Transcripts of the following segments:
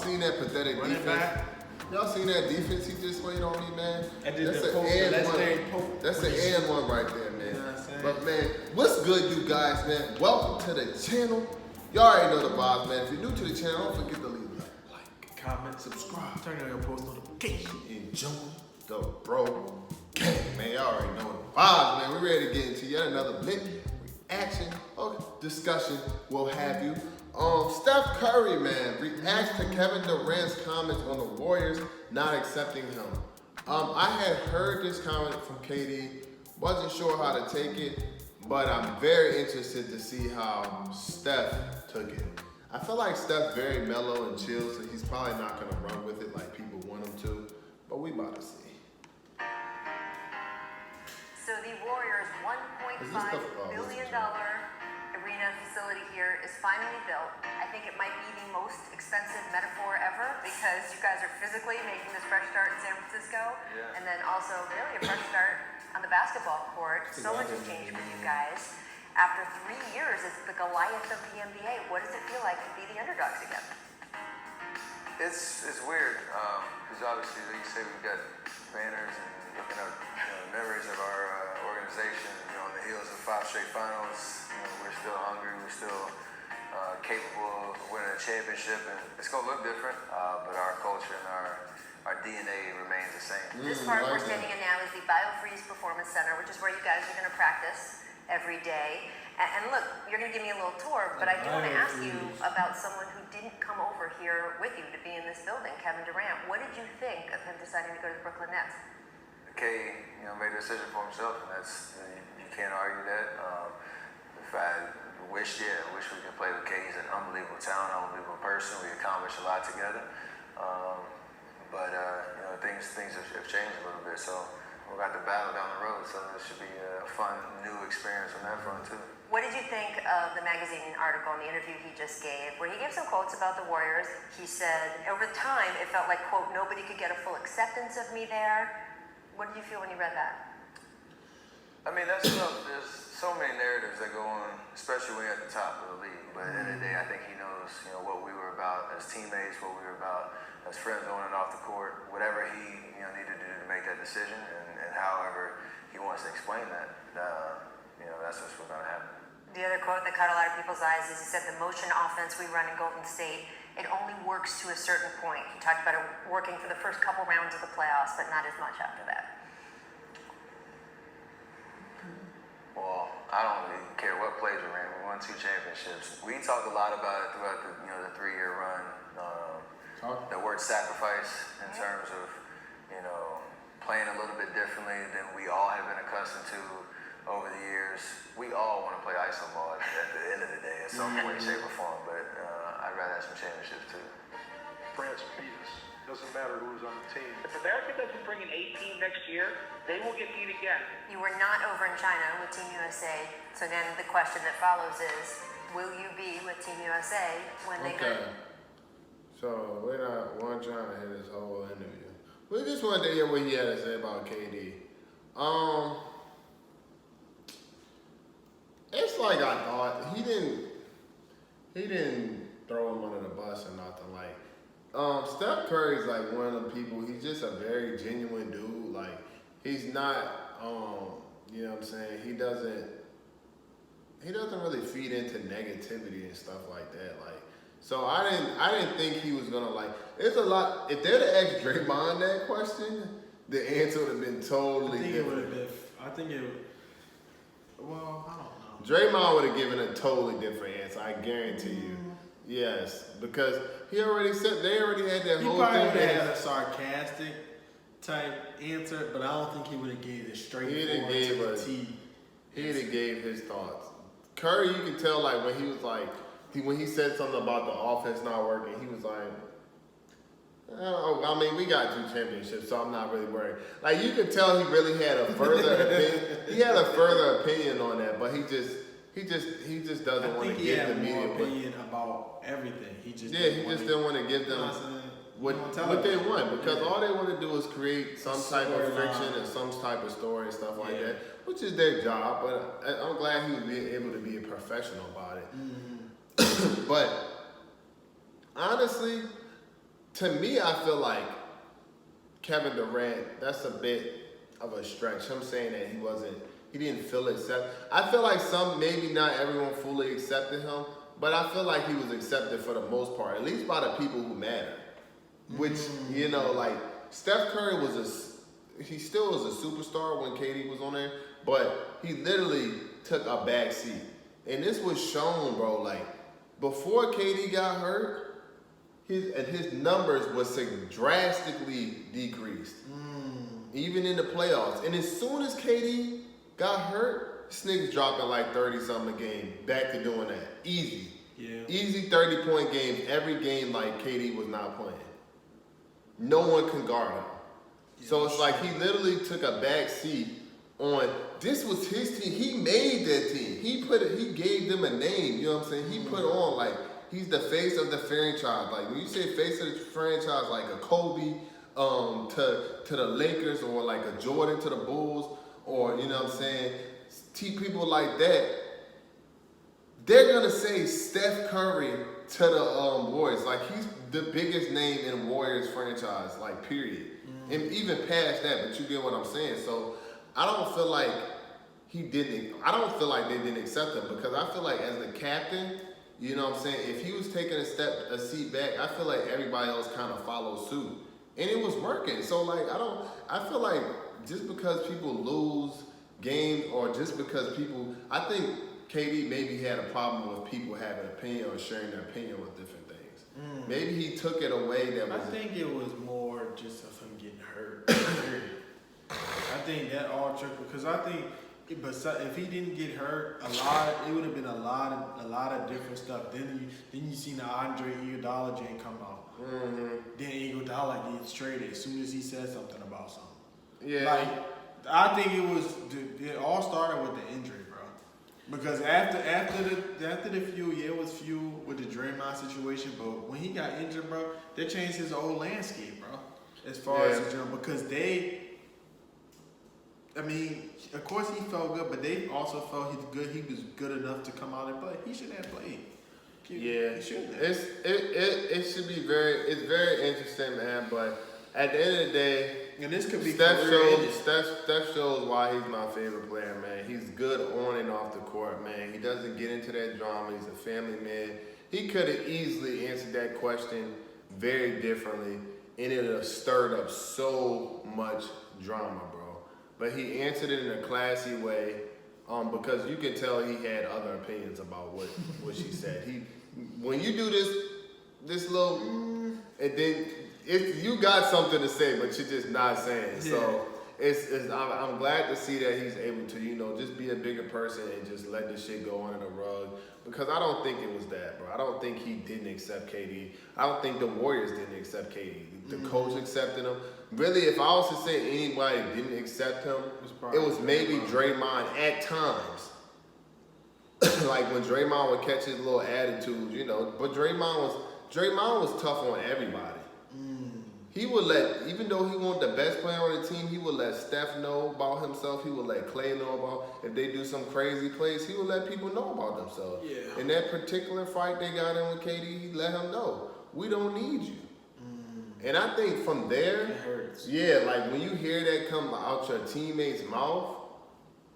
seen that pathetic Running defense? back. Y'all seen that defense he just played on me, man? That's an and one. That's an and one right there, man. You know what I'm saying? But man, what's good, you guys, man? Welcome to the channel. Y'all already know the vibes, man. If you're new to the channel, don't forget to leave a like, comment, subscribe, Turn on your post notification. and join the bro gang, man. Y'all already know the vibes, man. We're ready to get into yet another lit reaction or discussion. We'll have you. Steph Curry, man, reacts to Kevin Durant's comments on the Warriors not accepting him. I had heard this comment from KD, wasn't sure how to take it, but I'm very interested to see how Steph took it. I feel like Steph's very mellow and chill, so he's probably not gonna run with it like people want him to, but we about to see. So the Warriors' $1.5 billion arena facility here is finally built. I think it might be the most expensive metaphor ever because you guys are physically making this fresh start in San Francisco, and then also really a fresh start on the basketball court. So much has changed for you guys. After 3 years as the Goliath of the NBA, what does it feel like to be the underdogs again? It's weird because obviously, like you say, we've got banners and looking up memories of our organization. On the heels of 5 straight finals, we're still hungry. We're still capable of winning a championship, and it's gonna look different, but our culture and our DNA remains the same. This part we're standing in now is the BioFreeze Performance Center, which is where you guys are going to practice every day. And look, you're going to give me a little tour, but I do want to ask you about someone who didn't come over here with you to be in this building, Kevin Durant. What did you think of him deciding to go to the Brooklyn Nets? K, made a decision for himself, and that's you can't argue that. If I wished we could play with K. He's an unbelievable talent, unbelievable person. We accomplished a lot together. But things have changed a little bit, so we got the battle down the road, so it should be a fun new experience on that front too. What did you think of the magazine article and the interview he just gave, where he gave some quotes about the Warriors? He said, over time, it felt like, quote, nobody could get a full acceptance of me there. What did you feel when you read that? I mean, that's tough. There's so many narratives that go on, especially when you're at the top of the league. But at the end of the day, I think he knows, what we were about as teammates, what we were about as friends on and off the court, whatever he needed to do to make that decision, and however he wants to explain that, that's what's going to happen. The other quote that caught a lot of people's eyes is he said the motion offense we run in Golden State, it only works to a certain point. He talked about it working for the first couple rounds of the playoffs, but not as much after that. Well, I don't really care what plays we ran. We won 2 championships. We talked a lot about it throughout the 3-year run. The word sacrifice in terms of playing a little bit differently than we all have been accustomed to over the years. We all want to play iso ball at the end of the day in some way, shape, or form. But I'd rather have some championships too. France beat us. Doesn't matter who's on the team. If America doesn't bring an A team next year, they will get beat again. You were not over in China with Team USA. So then the question that follows is, will you be with Team USA when they go? So we're not trying to hit this whole interview. We just wanted to hear what he had to say about KD. It's like I thought. He didn't throw him under the bus or nothing. Like, Steph Curry's like one of the people. He's just a very genuine dude. Like, he's not. You know what I'm saying? He doesn't really feed into negativity and stuff like that. Like, so I didn't think he was gonna like. There's a lot. If they'd have asked Draymond that question, the answer would have been totally different. I think it. Well, I don't know. Draymond would have given a totally different answer. I guarantee you. Yes, because he already said they already had that whole thing. He probably would have had a sarcastic type answer, but I don't think he would have gave it straight forward to the T. He'd have gave his thoughts. Curry, you can tell like when he said something about the offense not working, he was like, oh, I mean, we got 2 championships, so I'm not really worried. Like, you could tell he really had a further opinion. He had a further opinion on that, but he just doesn't want to give the media opinion about everything. He just didn't want to give them what they want, because all they want to do is create some type of friction and some type of story and stuff like that, which is their job. But I'm glad he was able to be a professional about it. But honestly, to me, I feel like Kevin Durant, that's a bit of a stretch. Him saying that he didn't feel accepted. I feel like maybe not everyone fully accepted him, but I feel like he was accepted for the most part, at least by the people who matter. Which, you know, like Steph Curry he still was a superstar when KD was on there, but he literally took a back seat. And this was shown, bro, like before KD got hurt, his numbers was drastically decreased. Even in the playoffs. And as soon as KD got hurt, this nigga's dropping like 30-something a game. Back to doing that. Easy. Yeah. Easy 30-point games. Every game like KD was not playing. No one can guard him. Yeah, so it's like he literally took a back seat on, this was his team. He made that team. He gave them a name. You know what I'm saying? He put on like, he's the face of the franchise. Like when you say face of the franchise, like a Kobe to the Lakers, or like a Jordan to the Bulls, or you know what I'm saying, people like that, they're gonna say Steph Curry to the Warriors. Like he's the biggest name in Warriors franchise, like period. And even past that, but you get what I'm saying. So I don't feel like they didn't accept him, because I feel like as the captain, you know what I'm saying, if he was taking a seat back, I feel like everybody else kind of followed suit. And it was working. So like I feel like just because people lose games, or just because I think KD maybe had a problem with people having an opinion or sharing their opinion with different things. Maybe he took it away I think it was more just of him getting hurt. I think that all trickled, because I think, if he didn't get hurt, it would have been a lot of different stuff. Then you seen the Andre Iguodala Jane come out. Then Iguodala gets traded as soon as he said something about something. Yeah. Like, I think it all started with the injury, bro. Because after the feud, it was feud with the Draymond situation, but when he got injured, bro, that changed his whole landscape, bro. As far as the gym, because of course he felt good, but they also felt he was good enough to come out and play. He should have played. He should have. It's very interesting, man, but at the end of the day, and this could be Steph shows why he's my favorite player, man. He's good on and off the court, man. He doesn't get into that drama. He's a family man. He could have easily answered that question very differently, and it would have stirred up so much drama, bro. But he answered it in a classy way, because you can tell he had other opinions about what she said. When you do this little, and then you got something to say, but you're just not saying. Yeah. So I'm glad to see that he's able to, you know, just be a bigger person and just let this shit go under the rug. Because I don't think it was that, bro. I don't think he didn't accept KD. I don't think the Warriors didn't accept KD. The coach accepted him. Really, if I was to say anybody didn't accept him, it was maybe Draymond at times. Like when Draymond would catch his little attitude, you know. But Draymond was tough on everybody. He would even though he wasn't the best player on the team, he would let Steph know about himself. He would let Clay know about, if they do some crazy plays, he would let people know about themselves. Yeah. In that particular fight they got in with KD, he let him know, we don't need you. And I think from there, it hurts. Yeah, like when you hear that come out your teammate's mouth,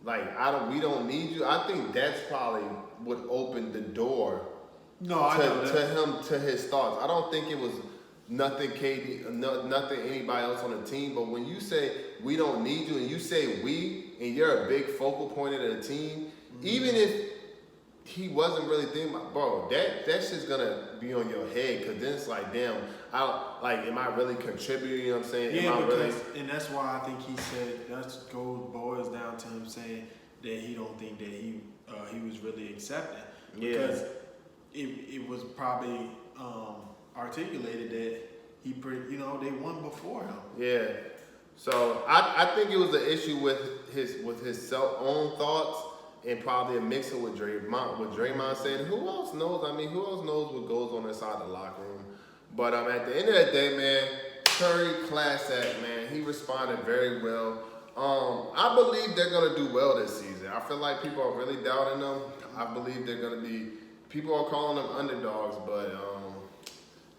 like we don't need you, I think that's probably what opened the door to his thoughts. I don't think it was nothing nothing anybody else on the team, but when you say we don't need you and you say we, and you're a big focal point of the team, even if he wasn't really thinking about, bro, that's just gonna be on your head, because then it's like, damn, am I really contributing? You know what I'm saying? Yeah, and that's why I think he said boils down to him saying that he don't think that he was really accepting, because it was probably articulated that they won before him. Yeah. So I think it was an issue with his own thoughts, and probably a mix with Draymond. With Draymond saying, who else knows? I mean, who else knows what goes on inside the locker room? But at the end of the day, man, Curry, class act, man. He responded very well. I believe they're gonna do well this season. I feel like people are really doubting them. I believe they're gonna be. People are calling them underdogs, but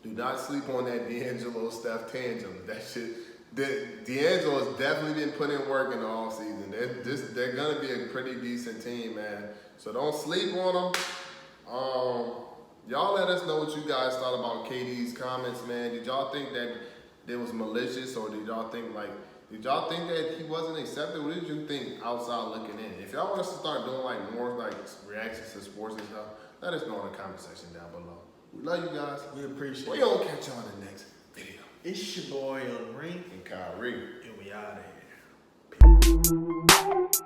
Do not sleep on that D'Angelo Steph tandem. That shit. D'Angelo has definitely been putting in work in the offseason. They're gonna be a pretty decent team, man. So don't sleep on them. Y'all let us know what you guys thought about KD's comments, man. Did y'all think that it was malicious, or did y'all think that he wasn't accepted? What did you think outside looking in? If y'all want us to start doing like more like reactions to sports and stuff, let us know in the comment section down below. We love you guys. We appreciate it. We gonna catch y'all in the next video. It's your boy on Ring And Kyrie. and we out of here. Peace.